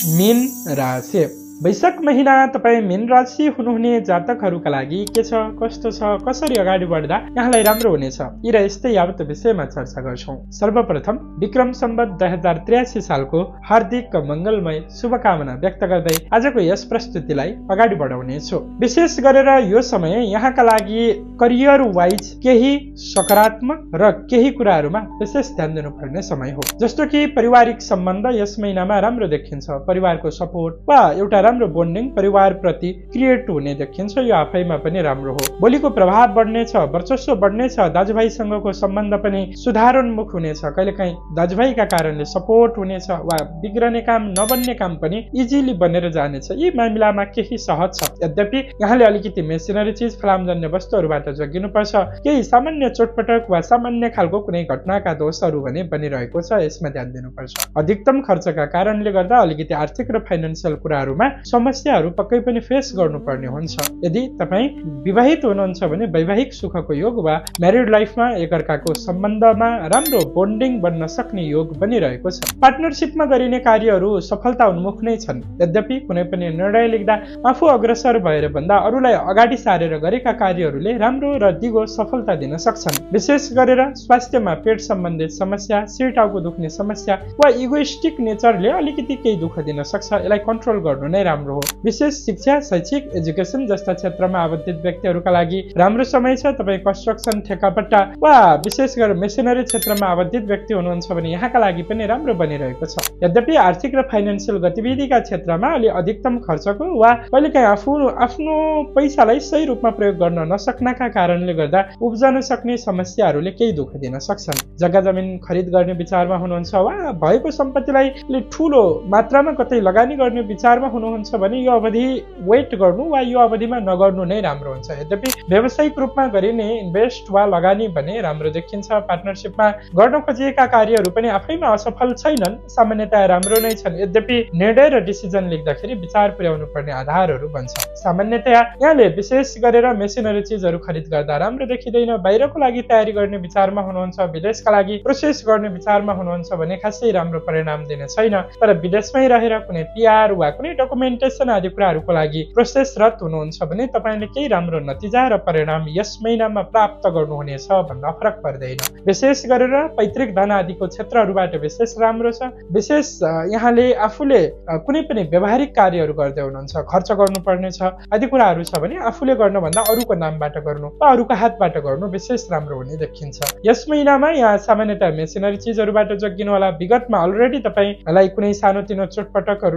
मीन राशि। वैशाख महिना तपाईँ मीन राशि हुनुहुने जातकहरूका लागि के छ, कस्तो छ, कसरी अगाडि बढ्दा यहाँलाई राम्रो हुनेछ, यी र यस्तै यावत विषयमा चर्चा गर्छौं। सर्वप्रथम विक्रम सम्वत 2083 सालको हार्दिक मंगलमय शुभकामना व्यक्त गर्दै आजको यस प्रस्तुतिलाई अगाडि बढाउनेछु। विशेष गरेर यो समय यहाँका लागि करियर वाइज केही सकारात्मक र केही कुराहरूमा विशेष ध्यान दिनुपर्ने समय हो। जस्तो कि पारिवारिक सम्बन्ध यस महिनामा राम्रो देखिन्छ। परिवारको सपोर्ट वा एउटा राम्रो बोन्डिङ परिवार प्रति क्रिएट हुने देखिन्छ। यो आफैमा पनि राम्रो हो। बोलीको प्रभाव बढ्नेछ, वर्चस्व बढ्नेछ। दाजुभाइसँगको सम्बन्ध पनि सुधारोन्मुख हुनेछ। कहिलेकाहीँ दाजुभाइका कारणले सपोर्ट हुनेछ वा बिग्रने काम नबन्ने काम पनि इजिली बनेर जानेछ। यी मामिलामा केही सहज छ। यद्यपि यहाँले अलिकति मेसिनरी चिज फलामजन्य वस्तुहरूबाट जोगिनुपर्छ। केही सामान्य चोटपटक वा सामान्य खालको कुनै घटनाका दोषहरू भने बनिरहेको छ, यसमा ध्यान दिनुपर्छ। अधिकतम खर्चका कारणले गर्दा अलिकति आर्थिक र फाइनान्सियल कुराहरूमा समस्याहरू पक्कै पनि फेस गर्नुपर्ने हुन्छ। यदि तपाईँ विवाहित हुनुहुन्छ भने वैवाहिक सुखको योग वा म्यारिड लाइफमा एकअर्काको सम्बन्धमा राम्रो बोन्डिङ बन्न सक्ने योग बनिरहेको छ। पार्टनरसिपमा गरिने कार्यहरू सफलता उन्मुख नै छन्। यद्यपि कुनै पनि निर्णय लिँदा आफू अग्रसर भएर भन्दा अरूलाई अगाडि सारेर गरेका कार्यहरूले राम्रो र दिगो सफलता दिन सक्छन्। विशेष गरेर स्वास्थ्यमा पेट सम्बन्धित समस्या, सिर टाउको दुख्ने समस्या वा इगोइस्टिक नेचरले अलिकति केही दुःख दिन सक्छ। यसलाई कन्ट्रोल गर्नु नै राम्रो हो। विशेष शिक्षा, शैक्षिक, एजुकेसन जस्ता क्षेत्रमा आबद्धित व्यक्तिहरूका लागि राम्रो समय छ। तपाईँ कन्स्ट्रक्सन, ठेकापट्टा वा विशेष गरेर मेसिनरी क्षेत्रमा आबद्धित व्यक्ति हुनुहुन्छ भने यहाँका लागि पनि राम्रो बनिरहेको छ। यद्यपि आर्थिक र फाइनान्सियल गतिविधिका क्षेत्रमा अलि अधिकतम खर्चको वा कहिलेकाहीँ आफ्नो पैसालाई सही रूपमा प्रयोग गर्न नसक्नका कारणले गर्दा उब्जन सक्ने समस्याहरूले केही दुःख दिन सक्छन्। जग्गा जमिन खरिद गर्ने विचारमा हुनुहुन्छ वा भएको सम्पत्तिलाई ठूलो मात्रामा कतै लगानी गर्ने विचारमा हुनुहुन्छ भने यो अवधि वेट गर्नु वा यो अवधिमा नगर्नु नै राम्रो हुन्छ। यद्यपि व्यावसायिक रूपमा गरिने इन्भेस्ट वा लगानी भने राम्रो देखिन्छ। पार्टनरसिपमा गर्न खोजिएका कार्यहरू पनि आफैमा असफल छैनन्, सामान्यतया राम्रो नै छन्। यद्यपि निर्णय र डिसिजन लिँदाखेरि विचार पुर्याउनु पर्ने आधारहरू बन्छ। सामान्यतया यहाँले विशेष गरेर मेसिनरी चिजहरू खरिद गर्दा राम्रो देखिँदैन। बाहिरको लागि तयारी गर्ने विचारमा हुनुहुन्छ, विदेशका लागि प्रोसेस गर्ने विचारमा हुनुहुन्छ भने खासै राम्रो परिणाम दिने छैन। तर विदेशमै रहेर कुनै पिआर वा कुनै डकुमेन्टेसन आदि कुराहरूको लागि प्रोसेसरत हुनुहुन्छ भने तपाईँले केही राम्रो नतिजा र परिणाम यस महिनामा प्राप्त गर्नुहुनेछ भन्दा फरक पर्दैन। विशेष गरेर पैतृक धन आदिको क्षेत्रहरूबाट विशेष राम्रो छ। विशेष यहाँले आफूले कुनै पनि व्यावहारिक कार्यहरू गर्दै हुनुहुन्छ, खर्च गर्नुपर्ने छ आदि कुराहरू छ भने आफूले गर्नुभन्दा अरूको नामबाट गर्नु वा अरूको हातबाट गर्नु विशेष राम्रो हुने देखिन्छ। यस महिनामा यहाँ सामान्यतया मेसिनरी चिजहरूबाट जोगिनु होला। विगतमा अलरेडी तपाईँलाई कुनै सानोतिनो चोटपटकहरू